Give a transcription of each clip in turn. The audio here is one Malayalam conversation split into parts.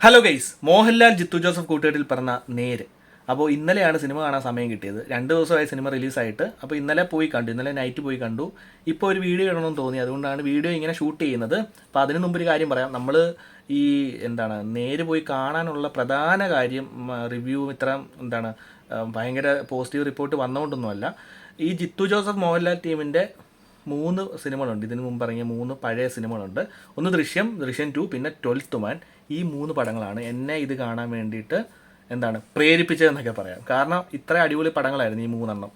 ഹലോ ഗൈസ്, മോഹൻലാൽ ജിത്തു ജോസഫ് കൂട്ടുകെട്ടിൽ പറഞ്ഞ നേര്. അപ്പോൾ ഇന്നലെയാണ് സിനിമ കാണാൻ സമയം കിട്ടിയത്. 2 ദിവസമായി സിനിമ റിലീസായിട്ട്. അപ്പോൾ ഇന്നലെ പോയി കണ്ടു, ഇന്നലെ നൈറ്റ് പോയി കണ്ടു. ഇപ്പോൾ ഒരു വീഡിയോ ഇടണമെന്ന് തോന്നി, അതുകൊണ്ടാണ് വീഡിയോ ഇങ്ങനെ ഷൂട്ട് ചെയ്യുന്നത്. അപ്പോൾ അതിന് മുമ്പ് ഒരു കാര്യം പറയാം. നമ്മൾ ഈ നേര് പോയി കാണാനുള്ള പ്രധാന കാര്യം റിവ്യൂ ഇത്ര ഭയങ്കര പോസിറ്റീവ് റിപ്പോർട്ട് വന്നുകൊണ്ടൊന്നുമല്ല. ഈ ജിത്തു ജോസഫ് മോഹൻലാൽ ടീമിൻ്റെ 3 സിനിമകളുണ്ട്. ഇതിനു മുമ്പ് ഇറങ്ങിയ 3 പഴയ സിനിമകളുണ്ട്. ഒന്ന് ദൃശ്യം 2, പിന്നെ 12th മാൻ. ഈ 3 പടങ്ങളാണ് എന്നെ ഇത് കാണാൻ വേണ്ടിയിട്ട് പ്രേരിപ്പിച്ചതെന്നൊക്കെ പറയാം. കാരണം ഇത്ര അടിപൊളി പടങ്ങളായിരുന്നു ഈ 3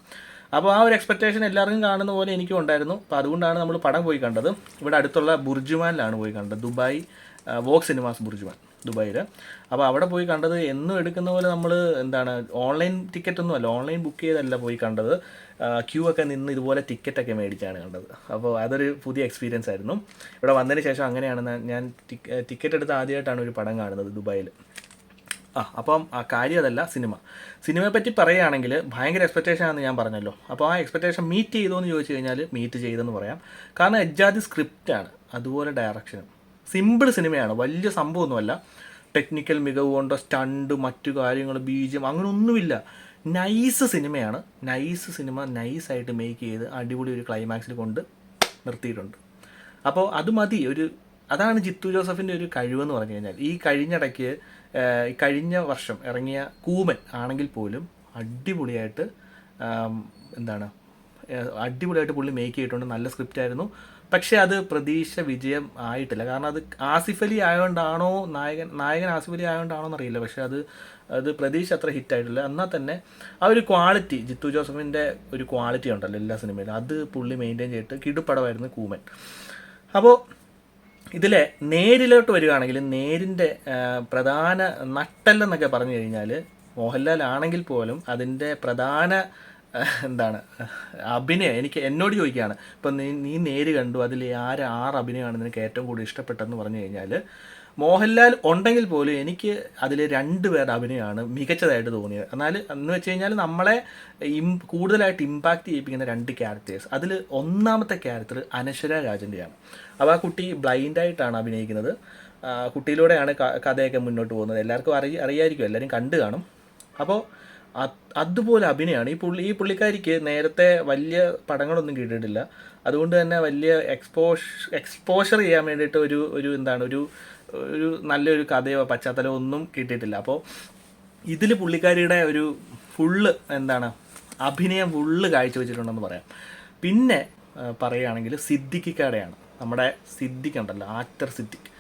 അപ്പോൾ ആ ഒരു എക്സ്പെക്റ്റേഷൻ എല്ലാവർക്കും കാണുന്ന പോലെ എനിക്കും ഉണ്ടായിരുന്നു. അപ്പോൾ അതുകൊണ്ടാണ് നമ്മൾ പടം പോയി കണ്ടത്. ഇവിടെ അടുത്തുള്ള ബുർജുമാനിലാണ് പോയി കണ്ടത്. ദുബായ് വോക്ക് സിനിമാസ് ബുർജുമാൻ, ദുബായിൽ. അപ്പോൾ അവിടെ പോയി കണ്ടത് എന്നും എടുക്കുന്ന പോലെ നമ്മൾ ഓൺലൈൻ ടിക്കറ്റൊന്നും അല്ല, ഓൺലൈൻ ബുക്ക് ചെയ്തല്ല പോയി കണ്ടത്. ക്യൂ ഒക്കെ നിന്ന് ഇതുപോലെ ടിക്കറ്റൊക്കെ മേടിച്ചാണ് കണ്ടത്. അപ്പോൾ അതൊരു പുതിയ എക്സ്പീരിയൻസ് ആയിരുന്നു. ഇവിടെ വന്നതിന് ശേഷം അങ്ങനെയാണ് ഞാൻ ടിക്കറ്റ് എടുത്ത് ആദ്യമായിട്ടാണ് ഒരു പടം കാണുന്നത് ദുബായിൽ. അപ്പം ആ കാര്യം അതല്ല, സിനിമയെ പറ്റി പറയുകയാണെങ്കിൽ ഭയങ്കര എക്സ്പെക്റ്റേഷൻ ആണെന്ന് ഞാൻ പറഞ്ഞല്ലോ. അപ്പോൾ ആ എക്സ്പെക്റ്റേഷൻ മീറ്റ് ചെയ്തോ എന്ന് ചോദിച്ചു കഴിഞ്ഞാൽ മീറ്റ് ചെയ്തെന്ന് പറയാം. കാരണം എജ്ജാതി സ്ക്രിപ്റ്റാണ്, അതുപോലെ ഡയറക്ഷനും. സിമ്പിൾ സിനിമയാണ്, വലിയ സംഭവമൊന്നുമല്ല. ടെക്നിക്കൽ മികവ് കൊണ്ടോ സ്റ്റണ്ട് മറ്റു കാര്യങ്ങൾ ബീജം അങ്ങനെ ഒന്നുമില്ല. നൈസ് സിനിമയാണ്. നൈസായിട്ട് മേക്ക് ചെയ്ത് അടിപൊളി ഒരു ക്ലൈമാക്സിൽ കൊണ്ട് നിർത്തിയിട്ടുണ്ട്. അപ്പോൾ അത് മതി. അതാണ് ജിത്തു ജോസഫിൻ്റെ ഒരു കഴിവെന്ന് പറഞ്ഞു കഴിഞ്ഞാൽ. കഴിഞ്ഞ വർഷം ഇറങ്ങിയ കൂമൻ ആണെങ്കിൽ പോലും അടിപൊളിയായിട്ട് പുള്ളി മേക്ക് ചെയ്തിട്ടുണ്ട്. നല്ല സ്ക്രിപ്റ്റായിരുന്നു. പക്ഷേ അത് പ്രതീക്ഷ വിജയം ആയിട്ടില്ല. കാരണം അത് ആസിഫ് അലി ആയതുകൊണ്ടാണോ, നായകൻ ആസിഫ് അലി ആയതുകൊണ്ടാണോ എന്നറിയില്ല. പക്ഷേ അത് പ്രതീക്ഷ അത്ര ഹിറ്റായിട്ടില്ല. എന്നാൽ തന്നെ ആ ഒരു ക്വാളിറ്റി, ജിത്തു ജോസഫിൻ്റെ ഒരു ക്വാളിറ്റി ഉണ്ടല്ലോ എല്ലാ സിനിമയിലും, അത് പുള്ളി മെയിൻറ്റെയിൻ ചെയ്തിട്ട് കിടുപ്പടമായിരുന്നു കൂമൻ. അപ്പോൾ ഇതിലെ നേരിലോട്ട് വരികയാണെങ്കിൽ നേരിൻ്റെ പ്രധാന നട്ടെല്ലെന്നൊക്കെ പറഞ്ഞു കഴിഞ്ഞാൽ മോഹൻലാൽ ആണെങ്കിൽ പോലും അതിൻ്റെ പ്രധാന അഭിനയം. എന്നോട് ചോദിക്കുകയാണ്, ഇപ്പം നീ നേര് കണ്ടു, അതിൽ 6 അഭിനയമാണ് നിനക്ക് ഏറ്റവും കൂടുതൽ ഇഷ്ടപ്പെട്ടതെന്ന് പറഞ്ഞു കഴിഞ്ഞാൽ മോഹൻലാൽ ഉണ്ടെങ്കിൽ പോലും എനിക്ക് അതിൽ 2 പേരുടെ അഭിനയമാണ് മികച്ചതായിട്ട് തോന്നിയത്. എന്ന് വെച്ച് കഴിഞ്ഞാൽ നമ്മളെ കൂടുതലായിട്ട് ഇമ്പാക്റ്റ് ചെയ്യിപ്പിക്കുന്ന 2 ക്യാരക്ടേഴ്സ്. അതിൽ ഒന്നാമത്തെ ക്യാരക്ടർ അനശ്വര രാജൻ്റെയാണ്. അപ്പോൾ ആ കുട്ടി ബ്ലൈൻഡായിട്ടാണ് അഭിനയിക്കുന്നത്. കുട്ടിയിലൂടെയാണ് കഥയൊക്കെ മുന്നോട്ട് പോകുന്നത്. എല്ലാവർക്കും അറിയായിരിക്കും, എല്ലാവരും കണ്ടു കാണും. അപ്പോൾ അതുപോലെ അഭിനയമാണ് ഈ പുള്ളിക്കാരിക്ക്. നേരത്തെ വലിയ പടങ്ങളൊന്നും കിട്ടിയിട്ടില്ല. അതുകൊണ്ട് തന്നെ വലിയ എക്സ്പോഷർ ചെയ്യാൻ വേണ്ടിയിട്ട് ഒരു നല്ലൊരു കഥയോ പശ്ചാത്തലമോ ഒന്നും കിട്ടിയിട്ടില്ല. അപ്പോൾ ഇതിൽ പുള്ളിക്കാരിയുടെ ഒരു അഭിനയം കാഴ്ചവെച്ചിട്ടുണ്ടെന്ന് പറയാം. പിന്നെ പറയുകയാണെങ്കിൽ സിദ്ദിഖിക്കയുടെയാണ്. നമ്മുടെ സിദ്ദിഖ് ഉണ്ടല്ലോ, ആക്ടർ സിദ്ദിഖ്.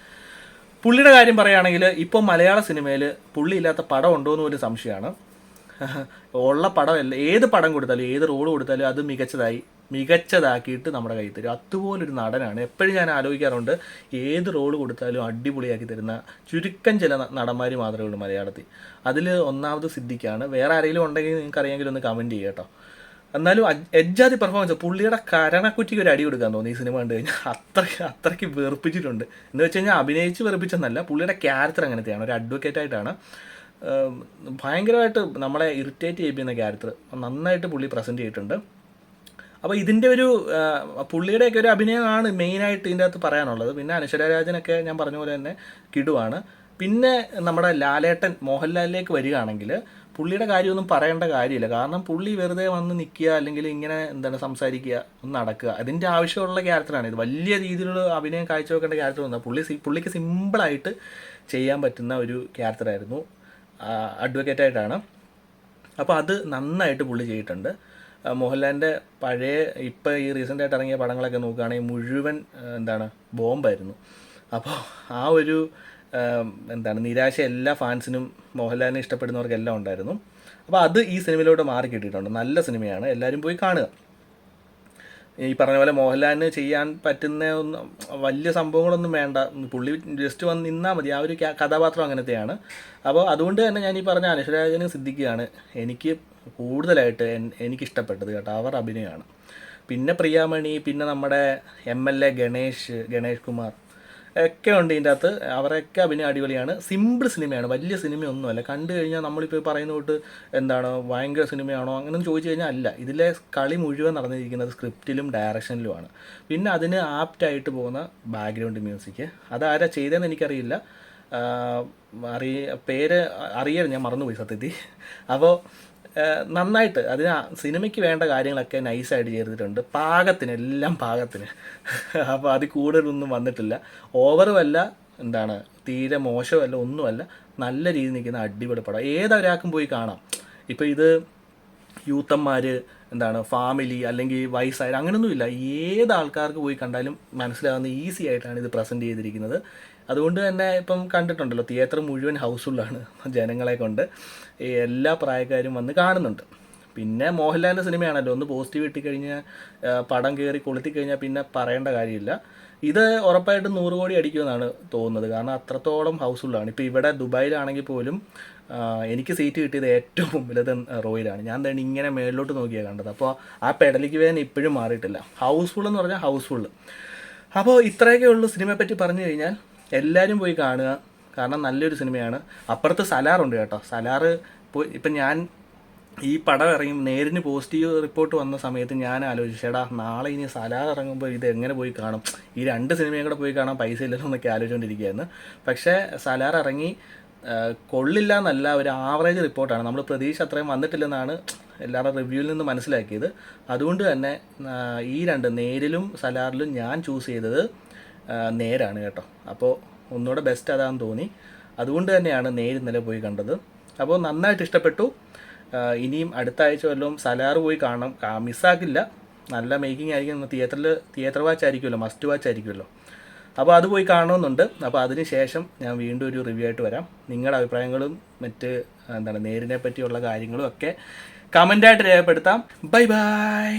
പുള്ളിയുടെ കാര്യം പറയുകയാണെങ്കിൽ ഇപ്പോൾ മലയാള സിനിമയിൽ പുള്ളി ഇല്ലാത്ത പടം ഉണ്ടോ എന്ന് പോലും സംശയമാണ്. ഉള്ള പടമല്ല, ഏത് പടം കൊടുത്താലും ഏത് റോൾ കൊടുത്താലും അത് മികച്ചതാക്കിയിട്ട് നമ്മുടെ കയ്യിൽ തരും. അതുപോലൊരു നടനാണ്. എപ്പോഴും ഞാൻ ആലോചിക്കാറുണ്ട്, ഏത് റോൾ കൊടുത്താലും അടിപൊളിയാക്കി തരുന്ന ചുരുക്കം ചില നടന്മാർ മാത്രമേ ഉള്ളൂ മലയാളത്തിൽ. അതിൽ ഒന്നാമത് സിദ്ദിഖാണ്. വേറെ ആരെങ്കിലും ഉണ്ടെങ്കിൽ നിങ്ങൾക്ക് അറിയാമെങ്കിൽ ഒന്ന് കമൻറ്റ് ചെയ്യുക കേട്ടോ. എന്നാലും എജ്ജാതി പെർഫോമൻസ്. പുള്ളിയുടെ കരണക്കുറ്റിക്ക് ഒരു അടി കൊടുക്കാൻ തോന്നി ഈ സിനിമ കണ്ടു കഴിഞ്ഞാൽ. അത്രയ്ക്ക് വെറുപ്പിച്ചിട്ടുണ്ട്. എന്ന് വെച്ച് കഴിഞ്ഞാൽ അഭിനയിച്ച് വെറുപ്പിച്ചെന്നല്ല, പുള്ളിയുടെ ക്യാരക്ടർ അങ്ങനത്തെയാണ്. ഒരു അഡ്വക്കേറ്റായിട്ടാണ്. ഭയങ്കരമായിട്ട് നമ്മളെ ഇറിറ്റേറ്റ് ചെയ്യിപ്പിക്കുന്ന ക്യാരക്ടർ നന്നായിട്ട് പുള്ളി പ്രസൻറ്റ് ചെയ്തിട്ടുണ്ട്. അപ്പോൾ ഇതിൻ്റെ പുള്ളിയുടെയൊക്കെ ഒരു അഭിനയമാണ് മെയിനായിട്ട് ഇതിൻ്റെ അകത്ത് പറയാനുള്ളത്. പിന്നെ അനശ്വര രാജനൊക്കെ ഞാൻ പറഞ്ഞ പോലെ തന്നെ കിടുവാണ്. പിന്നെ നമ്മുടെ ലാലേട്ടൻ മോഹൻലാലിലേക്ക് വരികയാണെങ്കിൽ പുള്ളിയുടെ കാര്യമൊന്നും പറയേണ്ട കാര്യമില്ല. കാരണം പുള്ളി വെറുതെ വന്ന് നിൽക്കുക, അല്ലെങ്കിൽ ഇങ്ങനെ സംസാരിക്കുക, ഒന്ന് നടക്കുക, അതിൻ്റെ ആവശ്യമുള്ള ക്യാരക്ടറാണ് ഇത്. വലിയ രീതിയിലുള്ള അഭിനയം കാഴ്ചവെക്കേണ്ട ക്യാരക്ടറൊന്നും പുള്ളിക്ക് സിമ്പിളായിട്ട് ചെയ്യാൻ പറ്റുന്ന ഒരു ക്യാരക്ടറായിരുന്നു. അഡ്വക്കേറ്റായിട്ടാണ്. അപ്പോൾ അത് നന്നായിട്ട് പുള്ളി ചെയ്തിട്ടുണ്ട്. മോഹൻലാലിൻ്റെ പഴയ ഇപ്പോൾ ഈ റീസെൻ്റായിട്ട് ഇറങ്ങിയ പടങ്ങളൊക്കെ നോക്കുകയാണെങ്കിൽ മുഴുവൻ ബോംബായിരുന്നു. അപ്പോൾ ആ ഒരു നിരാശ എല്ലാ ഫാൻസിനും, മോഹൻലാലിനെ ഇഷ്ടപ്പെടുന്നവർക്കെല്ലാം ഉണ്ടായിരുന്നു. അപ്പോൾ അത് ഈ സിനിമയിലോട്ട് മാറി കിട്ടിയിട്ടുണ്ട്. നല്ല സിനിമയാണ്, എല്ലാവരും പോയി കാണുക. ഈ പറഞ്ഞ പോലെ മോഹൻലാലിന് ചെയ്യാൻ പറ്റുന്ന വലിയ സംഭവങ്ങളൊന്നും വേണ്ട, പുള്ളി ജസ്റ്റ് വന്ന് നിന്നാൽ മതി. ആ ഒരു കഥാപാത്രം അങ്ങനത്തെയാണ്. അപ്പോൾ അതുകൊണ്ട് തന്നെ ഞാൻ ഈ പറഞ്ഞ അനശ്വരാജനും സിദ്ദിഖിയാണ് എനിക്ക് കൂടുതലായിട്ട് എനിക്കിഷ്ടപ്പെട്ടത് കേട്ടോ. അവർ അഭിനയമാണ്. പിന്നെ പ്രിയാമണി, പിന്നെ നമ്മുടെ MLA ഗണേഷ് കുമാർ ഒക്കെ ഉണ്ട് ഇതിൻ്റെ അകത്ത്. അവരൊക്കെ അഭിനയം അടിപൊളിയാണ്. സിമ്പിൾ സിനിമയാണ്, വലിയ സിനിമയൊന്നുമല്ല. കണ്ടു കഴിഞ്ഞാൽ നമ്മളിപ്പോൾ പറയുന്ന തൊട്ട് ഭയങ്കര സിനിമയാണോ അങ്ങനെയൊന്നും ചോദിച്ചു കഴിഞ്ഞാൽ അല്ല. ഇതിലെ കളി മുഴുവൻ നടന്നിരിക്കുന്നത് സ്ക്രിപ്റ്റിലും ഡയറക്ഷനിലുമാണ്. പിന്നെ അതിന് ആപ്റ്റായിട്ട് പോകുന്ന ബാക്ക്ഗ്രൗണ്ട് മ്യൂസിക്, അതാരാ ചെയ്തതെന്ന് എനിക്കറിയില്ല. പേര് അറിയാൻ ഞാൻ മറന്നുപോയി സത്യത്തിൽ. അപ്പോൾ നന്നായിട്ട് അതിന് സിനിമയ്ക്ക് വേണ്ട കാര്യങ്ങളൊക്കെ നൈസായിട്ട് ചെയ്തിട്ടുണ്ട്, പാകത്തിന്, എല്ലാം പാകത്തിന്. അപ്പോൾ അതിൽ കൂടുതലൊന്നും വന്നിട്ടില്ല, ഓവറുമല്ല, എന്താണ് തീരെ മോശമല്ല, ഒന്നുമല്ല, നല്ല രീതിയിൽ നിൽക്കുന്ന അടിപൊളി പടം. ഏതൊരാൾക്കും പോയി കാണാം. ഇപ്പോൾ ഇത് യൂത്തന്മാർ, എന്താണ് ഫാമിലി, അല്ലെങ്കിൽ വയസ്സായ, അങ്ങനെയൊന്നുമില്ല, ഏത് ആൾക്കാർക്ക് പോയി കണ്ടാലും മനസ്സിലാവുന്ന ഈസി ആയിട്ടാണ് ഇത് പ്രസൻറ്റ് ചെയ്തിരിക്കുന്നത്. അതുകൊണ്ട് തന്നെ ഇപ്പം കണ്ടിട്ടുണ്ടല്ലോ, തിയേറ്റർ മുഴുവൻ ഹൗസ്ഫുള്ളാണ് ജനങ്ങളെ കൊണ്ട്, എല്ലാ പ്രായക്കാരും വന്ന് കാണുന്നുണ്ട്. പിന്നെ മോഹൻലാലിൻ്റെ സിനിമയാണല്ലോ, ഒന്ന് പോസിറ്റീവ് ഇട്ടിക്കഴിഞ്ഞാൽ, പടം കയറി കൊളുത്തിക്കഴിഞ്ഞാൽ പിന്നെ പറയേണ്ട കാര്യമില്ല. ഇത് ഉറപ്പായിട്ടും 100 കോടി അടിക്കുമെന്നാണ് തോന്നുന്നത്, കാരണം അത്രത്തോളം ഹൗസ്ഫുള്ളാണ്. ഇപ്പോൾ ഇവിടെ ദുബായിലാണെങ്കിൽ പോലും എനിക്ക് സീറ്റ് കിട്ടിയത് ഏറ്റവും മുമ്പിലത് റോയിലാണ്. ഞാൻ തന്നെ ഇങ്ങനെ മേളിലോട്ട് നോക്കിയാണ് കണ്ടത്. അപ്പോൾ ആ പെടലിക്ക് വേദന ഇപ്പോഴും മാറിയിട്ടില്ല. ഹൗസ്ഫുൾ എന്ന് പറഞ്ഞാൽ ഹൗസ്ഫുൾ. അപ്പോൾ ഇത്രയൊക്കെ ഉള്ളൂ സിനിമയെ പറ്റി പറഞ്ഞു കഴിഞ്ഞാൽ. എല്ലാവരും പോയി കാണുക, കാരണം നല്ലൊരു സിനിമയാണ്. അപ്പുറത്ത് സലാറുണ്ട് കേട്ടോ. സലാറ് ഇപ്പം ഞാൻ ഈ പടം ഇറങ്ങി നേരിന് പോസിറ്റീവ് റിപ്പോർട്ട് വന്ന സമയത്ത് ഞാൻ ആലോചിച്ചു, ചേട്ടാ നാളെ ഇനി സലാർ ഇറങ്ങുമ്പോൾ ഇത് എങ്ങനെ പോയി കാണും, ഈ 2 സിനിമയും കൂടെ പോയി കാണാൻ പൈസ ഇല്ലല്ലോ എന്നൊക്കെ ആലോചിച്ചുകൊണ്ടിരിക്കുകയായിരുന്നു. പക്ഷേ സലാർ ഇറങ്ങി, കൊള്ളില്ല എന്നല്ല, ഒരു ആവറേജ് റിപ്പോർട്ടാണ്. നമ്മൾ പ്രതീക്ഷ അത്രയും വന്നിട്ടില്ലെന്നാണ് എല്ലാവരുടെ റിവ്യൂവിൽ നിന്ന് മനസ്സിലാക്കിയത്. അതുകൊണ്ട് തന്നെ ഈ 2 നേരിലും സലാറിലും ഞാൻ ചൂസ് ചെയ്തത് നേരാണ് കേട്ടോ. അപ്പോൾ ഒന്നുകൂടെ ബെസ്റ്റ് അതാണെന്ന് തോന്നി. അതുകൊണ്ട് തന്നെയാണ് നേര് ഇന്നലെ പോയി കണ്ടത്. അപ്പോൾ നന്നായിട്ട് ഇഷ്ടപ്പെട്ടു. ഇനിയും അടുത്ത ആഴ്ച വല്ലതും സലാർ പോയി കാണണം, മിസ്സാക്കില്ല. നല്ല മേക്കിംഗ് ആയിരിക്കും. തിയേറ്റർ വാച്ച് ആയിരിക്കുമല്ലോ, മസ്റ്റ് വാച്ച് ആയിരിക്കുമല്ലോ. അപ്പോൾ അത് പോയി കാണണമെന്നുണ്ട്. അപ്പോൾ അതിന് ശേഷം ഞാൻ വീണ്ടും ഒരു റിവ്യൂ ആയിട്ട് വരാം. നിങ്ങളുടെ അഭിപ്രായങ്ങളും നേരിനെ പറ്റിയുള്ള കാര്യങ്ങളും ഒക്കെ കമൻ്റായിട്ട് രേഖപ്പെടുത്താം. Bye bye.